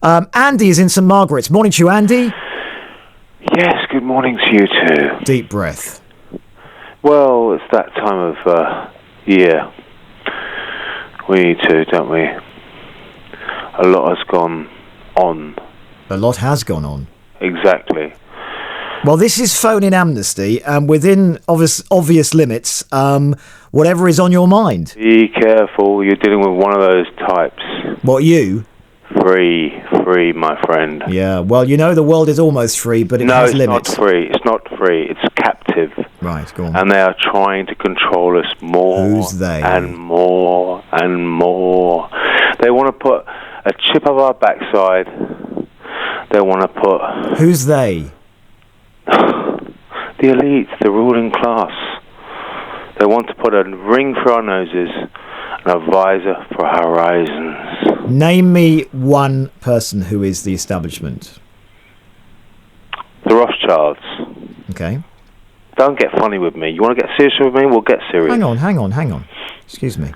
Andy is in St Margaret's. Morning to you, Andy. Yes, good morning to you too. Deep breath. Well, it's that time of year. We need to, don't we? A lot has gone on. A lot has gone on. Exactly. Well, this is phone-in amnesty, and within obvious limits, whatever is on your mind. Be careful, you're dealing with one of those types. What, you? Free, my friend. Yeah, well, you know the world is almost free, but it has limits. No, it's not free. It's captive. Right, go on. And they are trying to control us more. Who's they? And more and more. They want to put a chip up our backside. They want to put... Who's they? The elite, the ruling class. They want to put a ring for our noses and a visor for our horizons. Name me one person who is the establishment. The Rothschilds. Okay. Don't get funny with me. You want to get serious with me? We'll get serious. Hang on. Excuse me.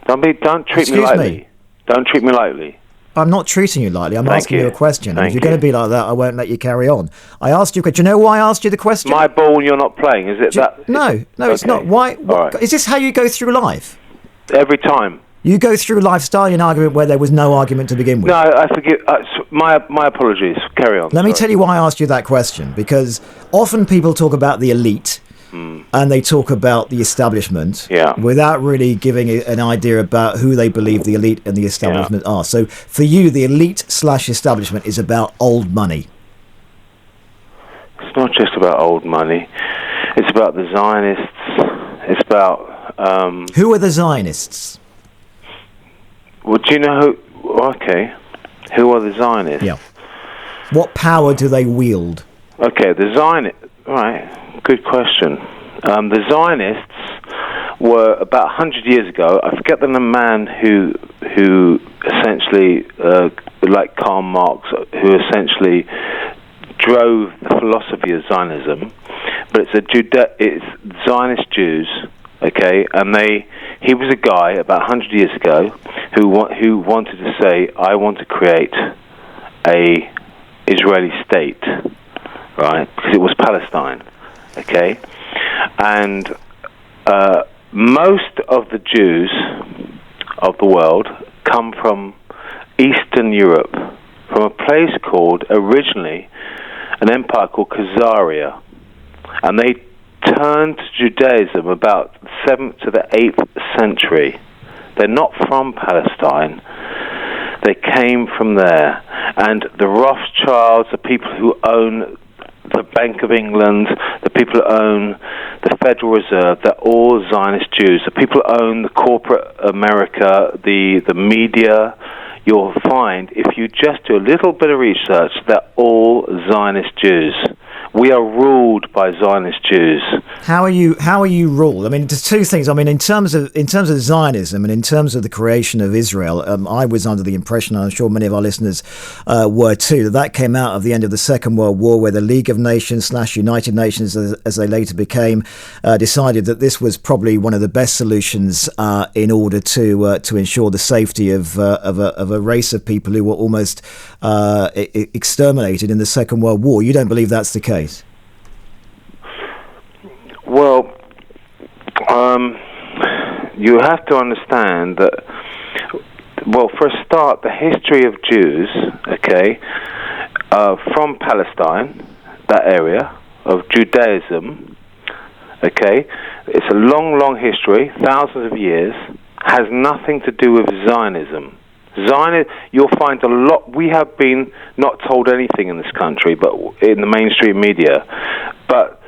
Don't treat me lightly. Don't treat me lightly. I'm not treating you lightly. I'm asking you a question. If you're going to be like that, I won't let you carry on. I asked you a question. Do you know why I asked you the question? My ball and you're not playing, is it that? No, okay. It's not. Why? Right. Is this how you go through life? Every time. You go through life starting an argument where there was no argument to begin with. No, I forgive. My apologies. Carry on. Let me tell you why I asked you that question. Because often people talk about the elite and they talk about the establishment without really giving an idea about who they believe the elite and the establishment are. So for you, the elite/establishment is about old money. It's not just about old money. It's about the Zionists. It's about... Who are the Zionists? Well, do you know who... Okay. Who are the Zionists? Yeah. What power do they wield? Okay, the Zionists... Right. Good question. The Zionists were about 100 years ago. I forget the man who essentially, like Karl Marx, who essentially drove the philosophy of Zionism. But it's Zionist Jews, okay, and he was a guy about 100 years ago who wanted to say, I want to create a Israeli state, right? Because it was Palestine. Okay, and most of the Jews of the world come from Eastern Europe, from a place called, originally, an empire called Khazaria, and they turned to Judaism about the 7th to the 8th century. They're not from Palestine. They came from there, and the Rothschilds, the people who own the Bank of England, the people who own the Federal Reserve, they're all Zionist Jews. The people who own the corporate America, the media, you'll find, if you just do a little bit of research, they're all Zionist Jews. We are ruled by Zionist Jews. How are you ruled? I mean, there's two things. I mean, in terms of Zionism and in terms of the creation of Israel, I was under the impression, and I'm sure many of our listeners were too, that came out of the end of the Second World War, where the League of Nations / United Nations, as they later became, decided that this was probably one of the best solutions in order to ensure the safety of a race of people who were almost exterminated in the Second World War. You don't believe that's the case? Well, you have to understand that, well, for a start, the history of Jews, okay, from Palestine, that area of Judaism, okay, it's a long, long history, thousands of years, has nothing to do with Zionism. You'll find a lot. We have been not told anything in this country, but in the mainstream media. But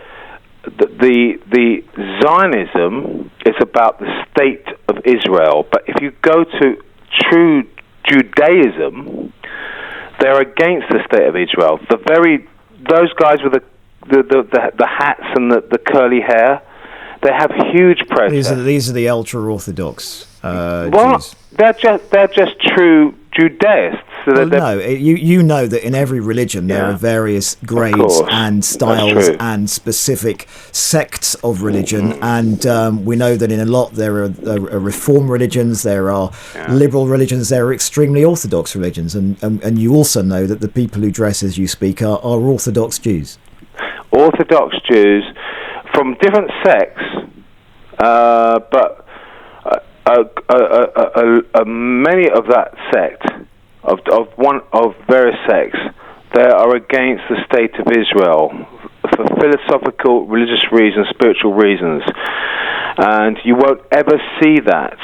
the Zionism is about the state of Israel. But if you go to true Judaism, they're against the state of Israel. Those guys with the hats and the curly hair, they have huge protests. These are the ultra-Orthodox well, Jews. they're just true Judaists. Well, no, you know that in every religion there are various grades and styles and specific sects of religion, and we know that in a lot there are reform religions, there are liberal religions, there are extremely orthodox religions, and you also know that the people who dress as you speak are Orthodox Jews. Orthodox Jews from different sects, but many of that sect, of various sects, they are against the state of Israel for philosophical, religious reasons, spiritual reasons, and you won't ever see that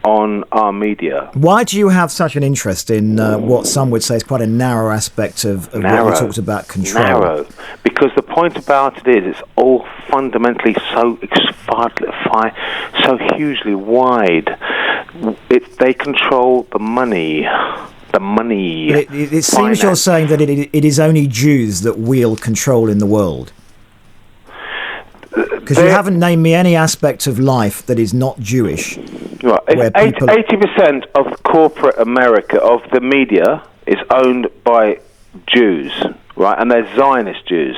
on our media. Why do you have such an interest in what some would say is quite a narrow aspect of what you talked about, control? Narrow, because the point about it is it's all fundamentally so hugely wide. They control the money. The money. It seems you're saying that it is only Jews that wield control in the world. Because you haven't named me any aspect of life that is not Jewish. Right. 80% of corporate America, of the media, is owned by Jews, right? And they're Zionist Jews.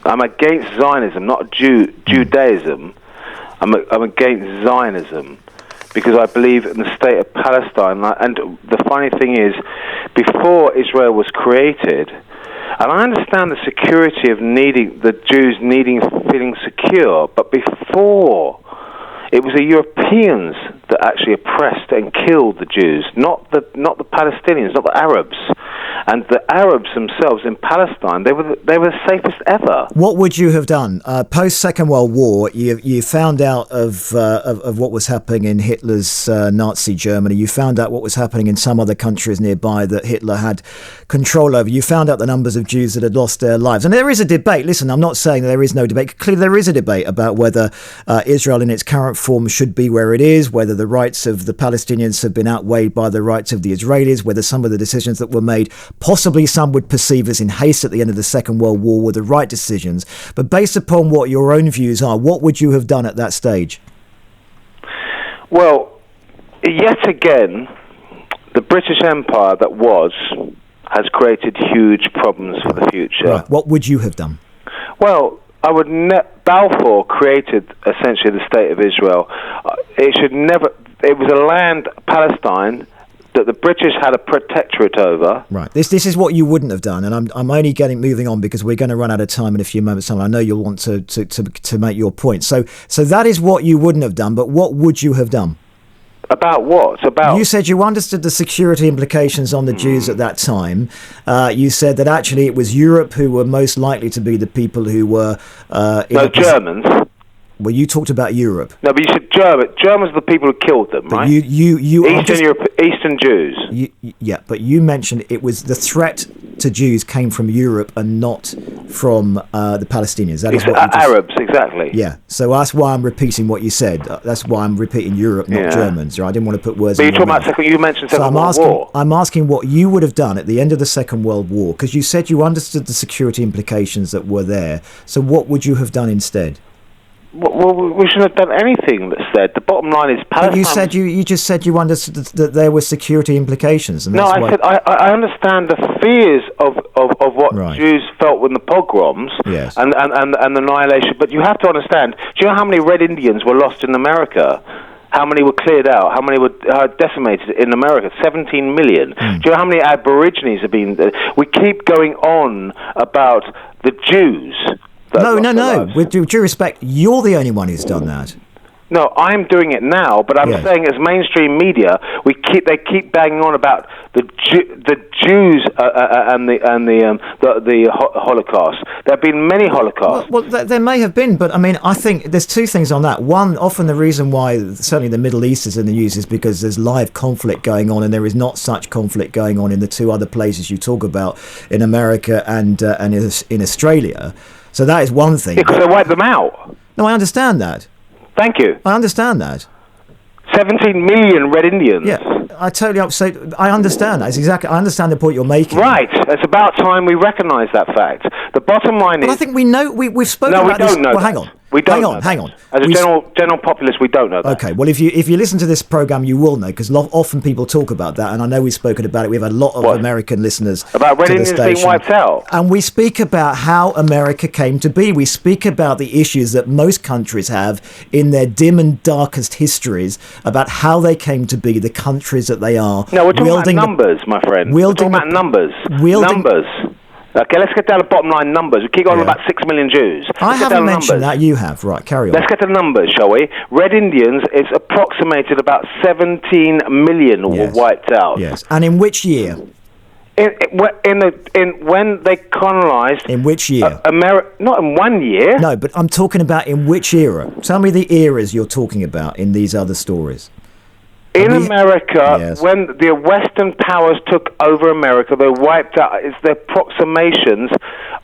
I'm against Zionism, not Judaism. I'm against Zionism because I believe in the state of Palestine. And the funny thing is, before Israel was created, and I understand the security of the Jews feeling secure, but before, it was the Europeans that actually oppressed and killed the Jews, not the Palestinians, not the Arabs. And the Arabs themselves in Palestine, they were the safest ever. What would you have done post Second World War? You found out of what was happening in Hitler's Nazi Germany. You found out what was happening in some other countries nearby that Hitler had control over. You found out the numbers of Jews that had lost their lives. And there is a debate. Listen, I'm not saying there is no debate. Clearly, there is a debate about whether Israel in its current form should be where it is, whether the rights of the Palestinians have been outweighed by the rights of the Israelis, whether some of the decisions that were made, possibly some would perceive as in haste at the end of the Second World War, were the right decisions. But based upon what your own views are, what would you have done at that stage? Well, yet again, the British Empire that has created huge problems for the future. Right. What would you have done? Well, I would Balfour created essentially the state of Israel. It was a land, Palestine, that the British had a protectorate over. Right. This is what you wouldn't have done, and I'm only moving on because we're going to run out of time in a few moments. I know you'll want to make your point. So that is what you wouldn't have done. But what would you have done? About what? You said you understood the security implications on the Jews at that time. You said that actually it was Europe who were most likely to be the people who were... Germans. Well, you talked about Europe. No, but you said Germans are the people who killed them, right? Eastern Jews. Yeah, but you mentioned it was the threat to Jews came from Europe and not from the Palestinians. That is what Arabs, exactly. Yeah, so that's why I'm repeating what you said. That's why I'm repeating Europe, not Germans. Right? I didn't want to put words. But you're talking about you mentioned Second World War. I'm asking what you would have done at the end of the Second World War, because you said you understood the security implications that were there. So what would you have done instead? Well, we shouldn't have done anything that's said. The bottom line is Palestine. But you just said you understood that there were security implications. And I said I understand the fears of what Jews felt when the pogroms and the annihilation. But you have to understand. Do you know how many Red Indians were lost in America? How many were cleared out? How many were decimated in America? 17 million. Do you know how many Aborigines have been? We keep going on about the Jews. No. With due respect, you're the only one who's done that. No, I'm doing it now, but I'm saying as mainstream media, they keep banging on about the Jews and the Holocaust. There have been many Holocausts. Well, there may have been, but I mean, I think there's two things on that. One, often the reason why certainly the Middle East is in the news is because there's live conflict going on, and there is not such conflict going on in the two other places you talk about, in America and in Australia. So that is one thing. Because they wiped them out. No, I understand that. Thank you. I understand that. 17 million Red Indians. Yeah, I totally I understand that. I understand the point you're making. Right. It's about time we recognise that fact. The bottom line is... I think we know... We've spoken about this... No, we don't know hang on. We don't hang on. As a general populace, we don't know that. Okay, well, if you listen to this program, you will know, because often people talk about that, and I know we've spoken about it. We've had a lot of American listeners about Red Indians being wiped out, and we speak about how America came to be. We speak about the issues that most countries have in their dim and darkest histories about how they came to be the countries that they are. No, we're talking about numbers, my friend. We're talking about numbers. Numbers. Okay, let's get down to bottom line numbers. We keep on about 6 million Jews. I haven't mentioned that. You have. Right, carry on. Let's get to the numbers, shall we? Red Indians, it's approximated about 17 million were wiped out. Yes. And in which year? When they colonized... In which year? Not in 1 year. No, but I'm talking about in which era. Tell me the eras you're talking about in these other stories. In America, when the Western powers took over America, they wiped out, it's the approximations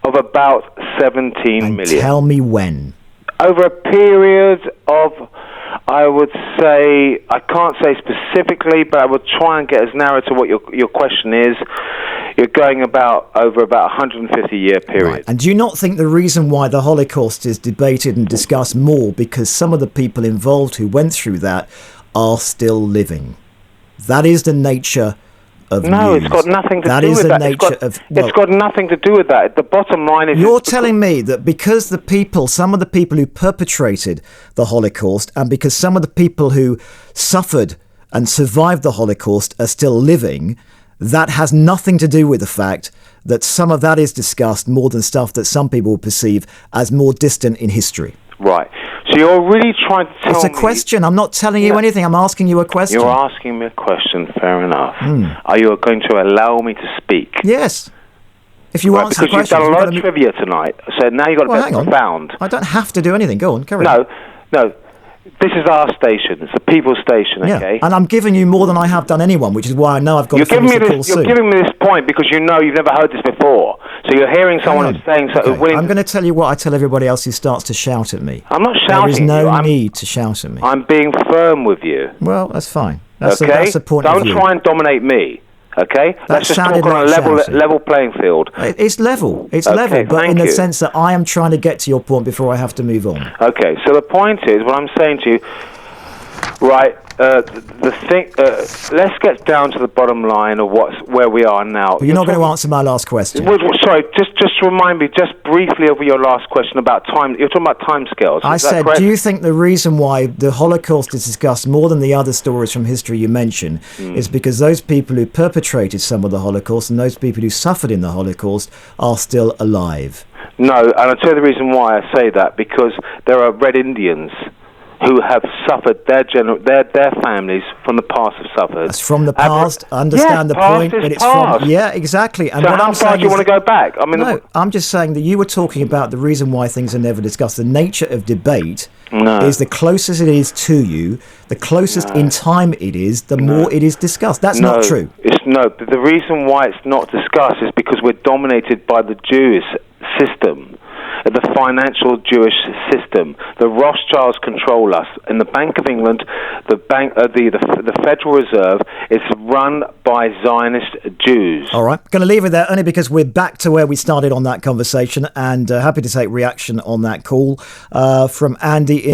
of about 17 million. Tell me when. Over a period of, I would say, I can't say specifically, but I would try and get as narrow to what your question is. You're going over about 150-year period. Right. And do you not think the reason why the Holocaust is debated and discussed more, because some of the people involved who went through that are still living? That is the nature of news. It's got nothing to do with that. It's got nothing to do with that. The bottom line is... You're telling me that because some of the people who perpetrated the Holocaust, and because some of the people who suffered and survived the Holocaust are still living, that has nothing to do with the fact that some of that is discussed more than stuff that some people perceive as more distant in history. Right. So you're really trying to tell me... It's a question. I'm not telling you anything. I'm asking you a question. You're asking me a question. Fair enough. Are you going to allow me to speak? Yes. If you answer the question... Because you've done a lot of trivia tonight, so now you've got to be profound. I don't have to do anything. Go on, carry on. No. This is our station. It's the people's station, okay? And I'm giving you more than I have done anyone, which is why I know I've got to finish the call soon. You're giving me this point because you know you've never heard this before. So you're hearing someone who's saying something... Okay. I'm going to tell you what I tell everybody else who starts to shout at me. I'm not shouting. There is no need to shout at me. I'm being firm with you. Well, that's fine. That's the point Don't of view. try and dominate me. Okay? Let's just talk on a level playing field. It's level. It's level, but in the sense that I am trying to get to your point before I have to move on. Okay, so the point is, what I'm saying to you, right, let's get down to the bottom line of where we are now. But you're not going to answer my last question. Well, sorry, just remind me, just briefly over your last question about time. You're talking about timescales. I said, do you think the reason why the Holocaust is discussed more than the other stories from history you mentioned is because those people who perpetrated some of the Holocaust and those people who suffered in the Holocaust are still alive? No, and I'll tell you the reason why I say that, because there are Red Indians who have suffered, their families from the past have suffered. That's from the past. I understand the point, but it's past. From... Yeah, exactly. And so what how I'm far saying do you want to go back? I mean, no, I'm just saying that you were talking about the reason why things are never discussed. The nature of debate is the closest it is to you, the closest in time it is, the more it is discussed. That's not true. But the reason why it's not discussed is because we're dominated by the Jewish system. The financial Jewish system. The Rothschilds control us. In the Bank of England, the Federal Reserve is run by Zionist Jews. All right. Going to leave it there only because we're back to where we started on that conversation, and happy to take reaction on that call from Andy.